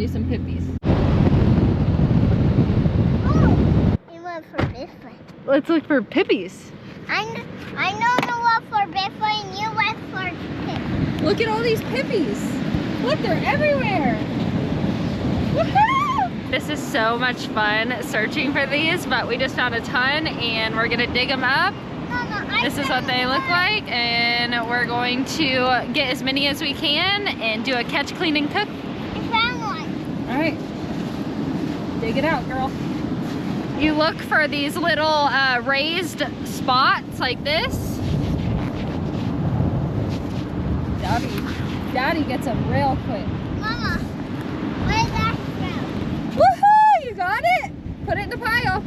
do some PIPI'S. Oh, we went for this one. Let's look for PIPI'S. I know the one for this one and you went for this. Look at all these PIPI'S. Look, they're everywhere. Woohoo! This is so much fun searching for these, but we just found a ton and we're gonna dig them up. This is what they look like, and we're going to get as many as we can and do a catch, clean, and cook. I found one. All right, dig it out, girl. You look for these little raised spots like this. Daddy gets them real quick. Mama, where's that from? Woohoo! You got it? Put it in the pile.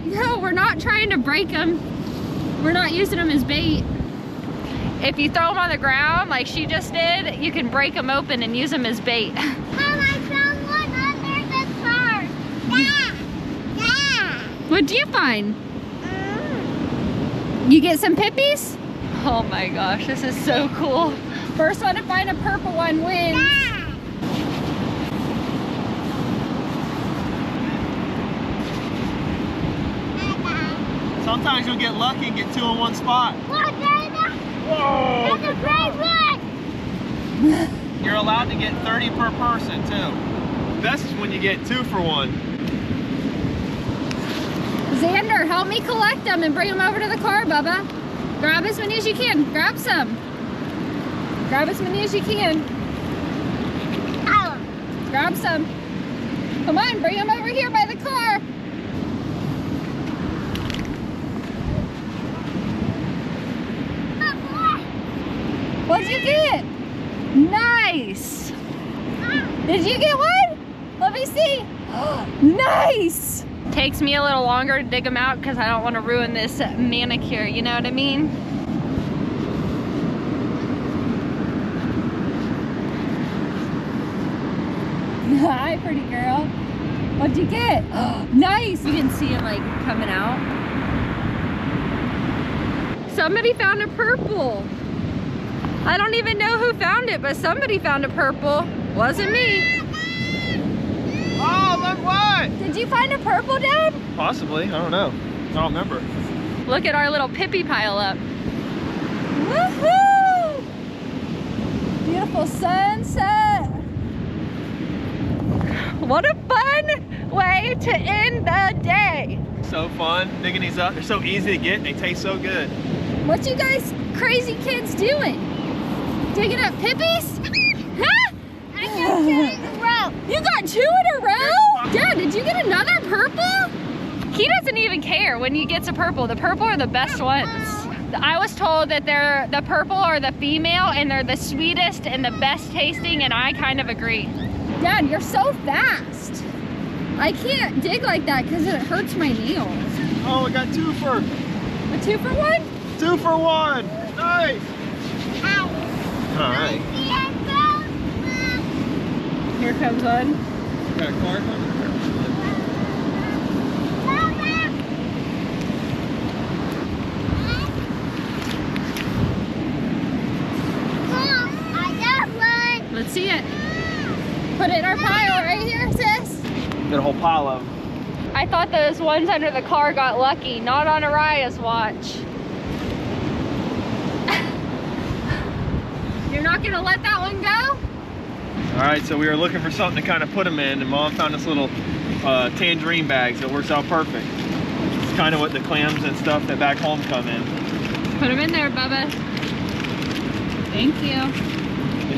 No, we're not trying to break them. We're not using them as bait. If you throw them on the ground like she just did, you can break them open and use them as bait. Mom, I found one under the car. Yeah. What'd you find? You get some PIPI'S? Oh my gosh, this is so cool. First one to find a purple one wins. Yeah. Sometimes you'll get lucky and get two in one spot. Look, Whoa! there's a great one. You're allowed to get 30 per person too. Best is when you get 2 for 1. Xander, help me collect them and bring them over to the car, Bubba. Grab as many as you can. Grab some. Grab as many as you can. Oh. Grab some. Come on, bring them over here by the car. What'd you get? Nice. Did you get one? Let me see. Nice. Takes me a little longer to dig them out because I don't want to ruin this manicure, you know what I mean? Hi, pretty girl. What'd you get? Nice. You didn't see him like coming out. Somebody found a purple. I don't even know who found it, but somebody found a purple. Wasn't me. Oh, look what? Did you find a purple, Dad? Possibly, I don't know. I don't remember. Look at our little PIPI pile up. Woohoo! Beautiful sunset. What a fun way to end the day. So fun digging these up. They're so easy to get and they taste so good. What you guys crazy kids doing? Digging up PIPI'S? Huh? I got 2 in a row. You got 2 in a row? Dad, did you get another purple? He doesn't even care when he gets a purple. The purple are the best ones. I was told that they're the purple are the female and they're the sweetest and the best tasting, and I kind of agree. Dad, you're so fast. I can't dig like that because it hurts my nails. Oh, we got 2 for... A 2 for 1? 2 for 1. Nice. All right. Here comes one. Got a car coming? Mom, I got one. Let's see it. Put it in our pile right here, sis. Got a whole pile of them. I thought those ones under the car got lucky. Not on Araya's watch. You're not gonna let that one go? All right, so we were looking for something to kind of put them in, and Mom found this little tangerine bag, so it works out perfect. It's kind of what the clams and stuff that back home come in. Put them in there, Bubba. Thank you.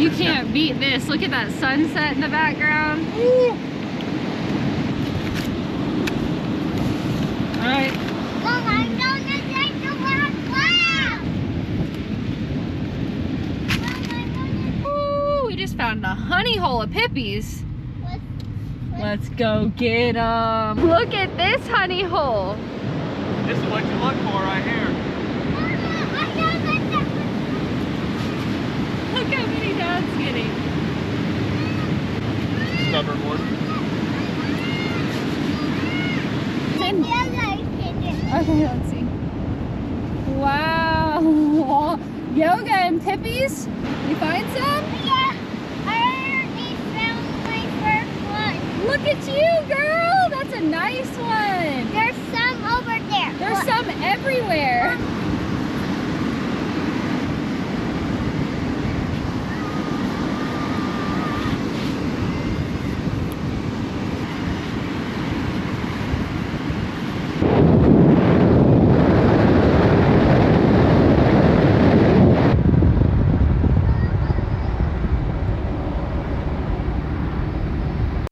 You can't beat this. Look at that sunset in the background. Woo. All right. Mom, I'm going to take the last clam. Ooh, we just found a honey hole of PIPI'S. Let's go get them. Look at this honey hole. This is what you look for right here. Look how many Dad's getting. Stubborn one. Okay, let's see. Wow. Yoga and PIPI'S? You find some? Yeah. I already found my look at you, girl. That's a nice one. There's some over there. There's some everywhere.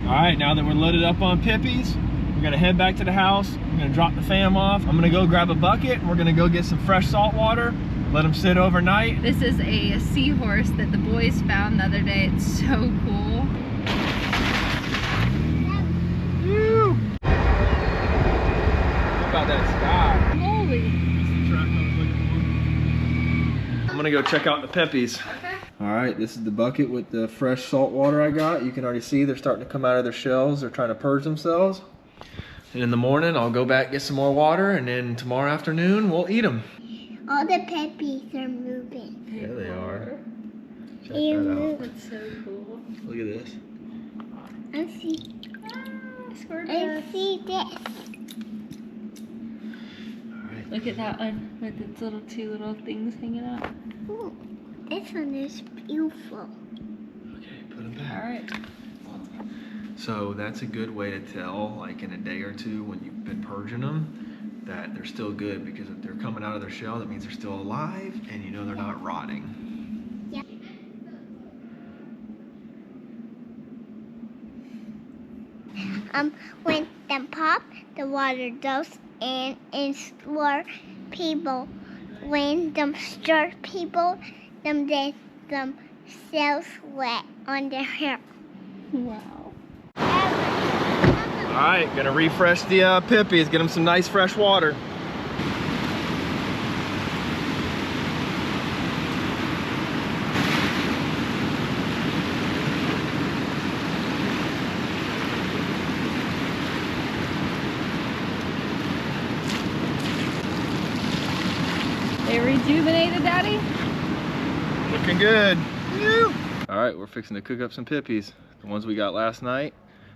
Alright, now that we're loaded up on PIPI'S, we're gonna head back to the house. We're gonna drop the fam off. I'm gonna go grab a bucket and we're gonna go get some fresh salt water, let them sit overnight. This is a seahorse that the boys found the other day. It's so cool. Woo! Look about that sky. Holy. I'm gonna go check out the PIPI'S. Okay. Alright, this is the bucket with the fresh salt water I got. You can already see they're starting to come out of their shells. They're trying to purge themselves. And in the morning, I'll go back, get some more water, and then tomorrow afternoon, we'll eat them. All the PIPI'S are moving. Yeah, they are. Check They that out. move. That's so cool. Look at this. I see. Squirt I see this. Alright. Look at that one with its little two little things hanging out. Ooh, this one is beautiful. Okay, put them back. Alright. So that's a good way to tell, like in a day or two when you've been purging them, that they're still good, because if they're coming out of their shell, that means they're still alive and you know they're not rotting. Yeah. When them pop, the water goes in and stir people. When them stir people, them get them cells wet on their hair. Wow. Alright, gonna refresh the PIPI'S, get them some nice fresh water. They rejuvenated, Daddy? Looking good. Alright, we're fixing to cook up some PIPI'S. The ones we got last night.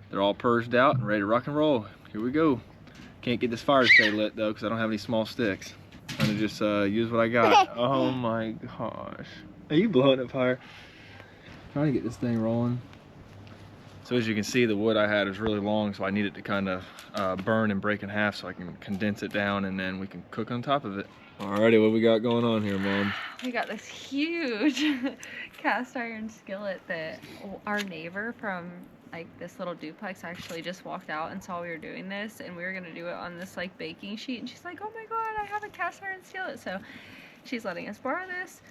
They're all purged out and ready to rock and roll. Here we go. Can't get this fire to stay lit though, because I don't have any small sticks. Trying to just use what I got. Oh my gosh. Are you blowing up fire? Trying to get this thing rolling. So as you can see, the wood I had is really long, so I need it to kind of burn and break in half so I can condense it down and then we can cook on top of it. Alrighty, what we got going on here, Mom? We got this huge cast iron skillet that our neighbor from like this little duplex actually just walked out and saw we were doing this, and we were gonna do it on this like baking sheet, and she's like, oh my god, I have a cast iron skillet. So she's letting us borrow this.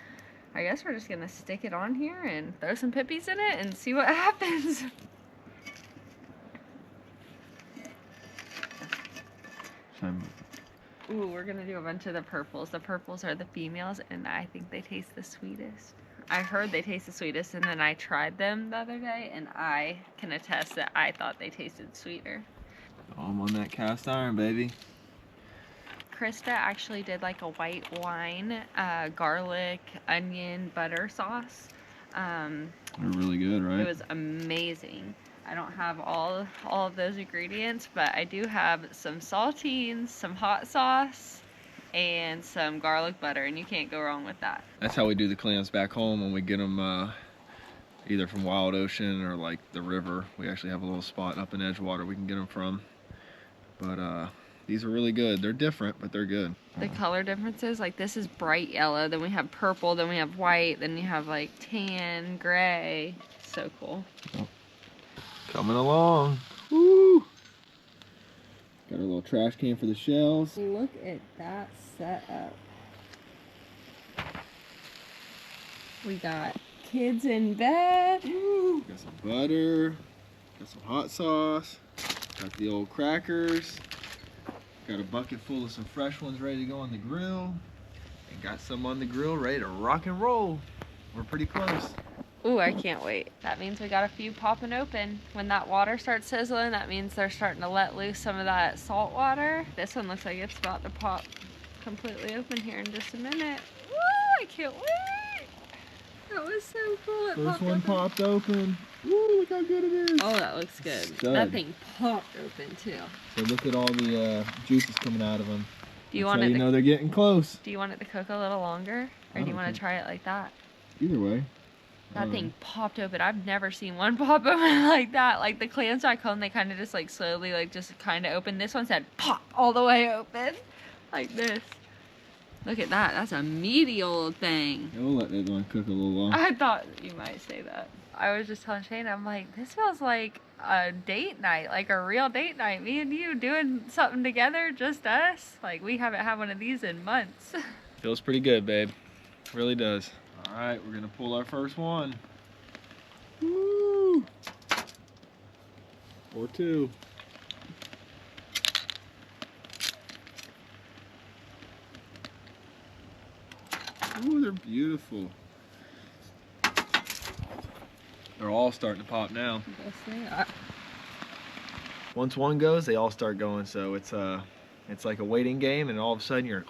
I guess we're just gonna stick it on here and throw some PIPI'S in it and see what happens. Ooh, we're gonna do a bunch of the purples. The purples are the females, and I think they taste the sweetest. I heard they taste the sweetest, and then I tried them the other day, and I can attest that I thought they tasted sweeter. I'm on that cast iron, baby. Krista actually did like a white wine, garlic, onion, butter sauce. They're really good, right? It was amazing. I don't have all of those ingredients, but I do have some saltines, some hot sauce, and some garlic butter, and you can't go wrong with that. That's how we do the clams back home when we get them either from Wild Ocean or like the river. We actually have a little spot up in Edgewater we can get them from. But these are really good. They're different, but they're good. The color differences, like this is bright yellow, then we have purple, then we have white, then you have like tan, gray. So cool. Oh. Coming along. Woo! Got our little trash can for the shells. Look at that setup. We got kids in bed. Woo! Got some butter. Got some hot sauce. Got the old crackers. Got a bucket full of some fresh ones ready to go on the grill. And got some on the grill ready to rock and roll. We're pretty close. Ooh, I can't wait. That means we got a few popping open. When that water starts sizzling, that means they're starting to let loose some of that salt water. This one looks like it's about to pop completely open here in just a minute. Woo, I can't wait. That was so cool. It First one popped open. Ooh, look how good it is. Oh, that looks good. Stud. That thing popped open too. So look at all the juices coming out of them. Do you want it? You know they're getting close. Do you want it to cook a little longer, or do you want to try it like that? Either way. That thing popped open. I've never seen one pop open like that. Like the clams back home, they kind of just like slowly, like just kind of open. This one said pop all the way open, like this. Look at that. That's a meaty old thing. Yeah, we'll let that one cook a little longer. I thought you might say that. I was just telling Shane, I'm like, this feels like a date night, like a real date night. Me and you doing something together, just us. Like we haven't had one of these in months. Feels pretty good, babe. Really does. All right, we're gonna pull our first one. Woo! Or two. Ooh, they're beautiful. They're all starting to pop now. Yes, they are. Once one goes, they all start going. So it's like a waiting game, and all of a sudden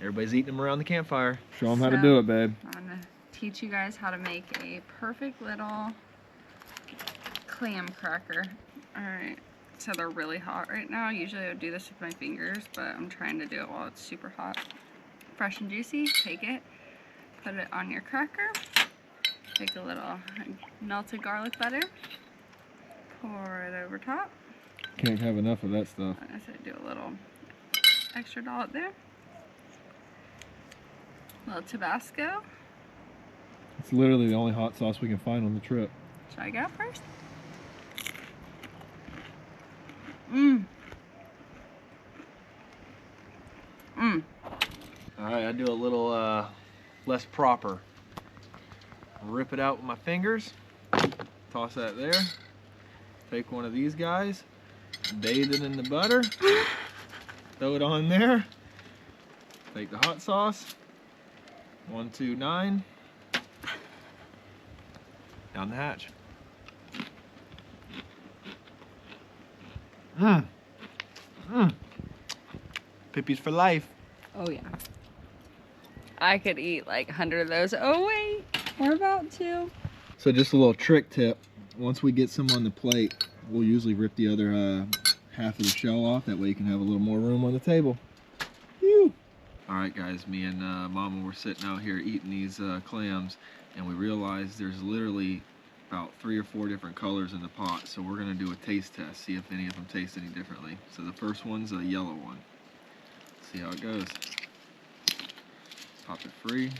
everybody's eating them around the campfire. Show them how to do it, babe. I'm gonna teach you guys how to make a perfect little clam cracker. All right, so they're really hot right now. Usually I would do this with my fingers, but I'm trying to do it while it's super hot. Fresh and juicy, take it, put it on your cracker. Take a little melted garlic butter, pour it over top. Can't have enough of that stuff. I said do a little extra dollop there. A little Tabasco. It's literally the only hot sauce we can find on the trip. Should I go first? Mmm. Mmm. All right, I do a little less proper. Rip it out with my fingers, toss that there, take one of these guys, bathe it in the butter, throw it on there, take the hot sauce, 1, 2, 9, down the hatch. Mmm. Mmm. PIPI'S for life. Oh yeah. I could eat like 100 of those. Oh wait. We're about to. So just a little trick tip. Once we get some on the plate, we'll usually rip the other half of the shell off. That way you can have a little more room on the table. Whew. All right, guys. Me and Mama were sitting out here eating these clams, and we realized there's literally about 3 or 4 different colors in the pot. So we're gonna do a taste test, see if any of them taste any differently. So the first one's a yellow one. See how it goes. Pop it free.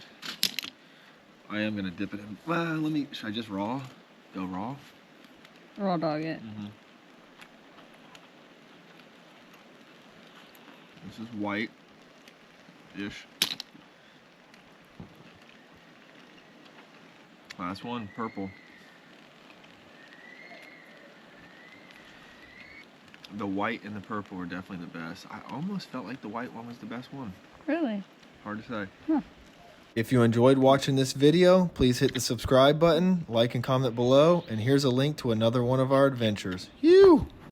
I am gonna dip it in. Well, should I just raw? Go raw? Raw dog it. This is white-ish. Last one, purple. The white and the purple are definitely the best. I almost felt like the white one was the best one. Really? Hard to say. Huh. If you enjoyed watching this video, please hit the subscribe button, like and comment below, and here's a link to another one of our adventures.